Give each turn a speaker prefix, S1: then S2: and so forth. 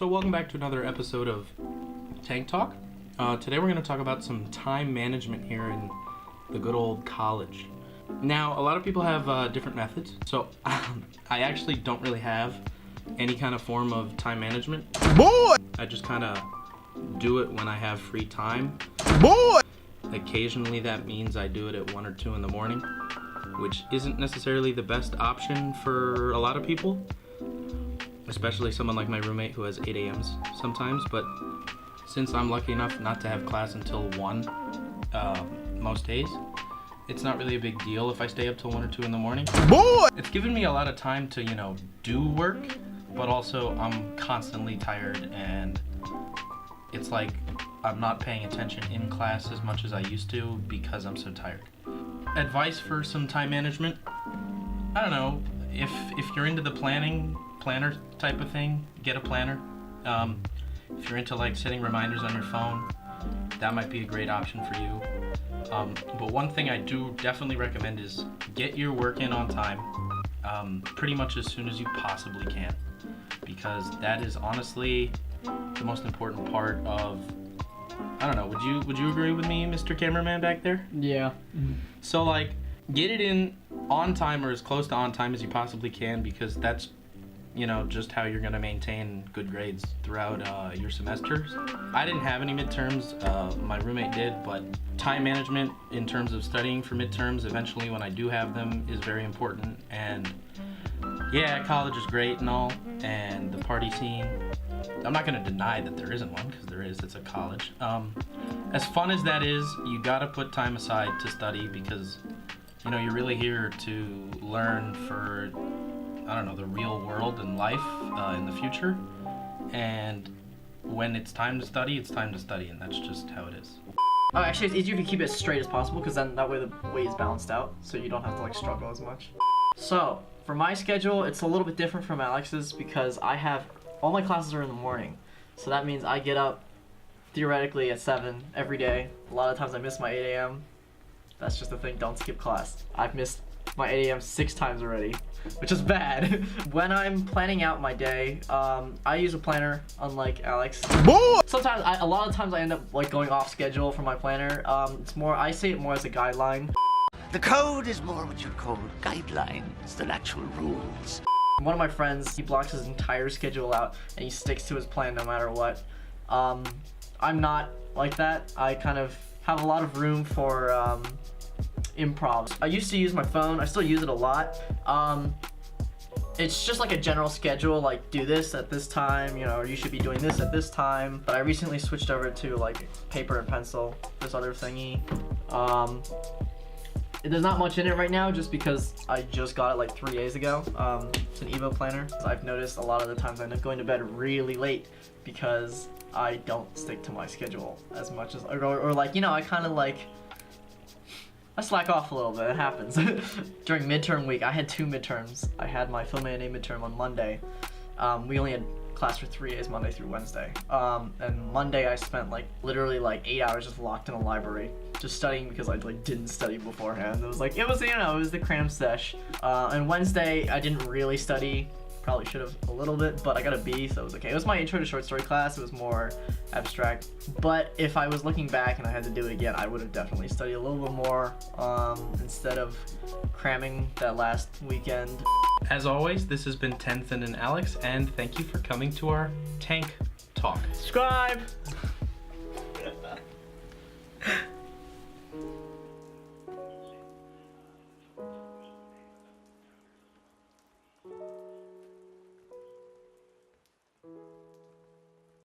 S1: So welcome back to another episode of Tank Talk. Today we're going to talk about some time management here in the good old college. Now, a lot of people have different methods, so I actually don't really have any kind of form of time management. Boy! I just kind of do it when I have free time. Boy! Occasionally that means I do it at 1 or 2 in the morning, which isn't necessarily the best option for a lot of people, especially someone like my roommate who has 8 a.m.s sometimes. But since I'm lucky enough not to have class until 1 most days, it's not really a big deal if I stay up till 1 or 2 in the morning. Boy! It's given me a lot of time to, do work, but also I'm constantly tired, and it's like I'm not paying attention in class as much as I used to because I'm so tired. Advice for some time management? I don't know, if you're into the planner type of thing, get a planner. If you're into like setting reminders on your phone, that might be a great option for you. But one thing I do definitely recommend is get your work in on time, pretty much as soon as you possibly can, because that is honestly the most important part of, I don't know, would you agree with me, Mr. Cameraman back there?
S2: Yeah.
S1: So like, get it in on time or as close to on time as you possibly can, because that's just how you're going to maintain good grades throughout your semesters. I didn't have any midterms, my roommate did, but time management in terms of studying for midterms eventually when I do have them is very important. And yeah, college is great and all, and the party scene, I'm not going to deny that there isn't one, because there is. It's a college. As fun as that is, you got to put time aside to study, because you're really here to learn for, I don't know, the real world and life in the future. And when it's time to study, it's time to study, and that's just how it is.
S2: Actually, it's easier if you keep it as straight as possible, because then that way the weight is balanced out, so you don't have to struggle as much. So for my schedule, it's a little bit different from Alex's, because I have all my classes are in the morning. So that means I get up theoretically at 7 every day. A lot of times I miss my 8 a.m. That's just the thing, don't skip class. I've missed my 8 a.m. 6 times already, which is bad. When I'm planning out my day, I use a planner, unlike Alex. Sometimes, a lot of times I end up going off schedule for my planner. It's more, I say it more as a guideline.
S3: The code is more what you'd call guidelines than actual rules.
S2: One of my friends, he blocks his entire schedule out and he sticks to his plan no matter what. I'm not like that. I kind of have a lot of room for improv. I used to use my phone. I still use it a lot. It's just like a general schedule, like do this at this time, or you should be doing this at this time. But I recently switched over to paper and pencil, this other thingy. There's not much in it right now just because I just got it 3 days ago. It's an Evo planner. I've noticed a lot of the times I end up going to bed really late because I don't stick to my schedule as much as, or I kind of I slack off a little bit. It happens. During midterm week, I had 2 midterms. I had my film and midterm on Monday. We only had class for 3 days, Monday through Wednesday. And Monday I spent literally 8 hours just locked in a library, just studying because I didn't study beforehand. It was it was the cram sesh. And Wednesday I didn't really study. Probably should have a little bit, but I got a B, so it was okay. It was my intro to short story class. It was more abstract. But if I was looking back and I had to do it again, I would have definitely studied a little bit more instead of cramming that last weekend.
S1: As always, this has been Tenzin and Alex, and thank you for coming to our Tank Talk.
S2: Subscribe!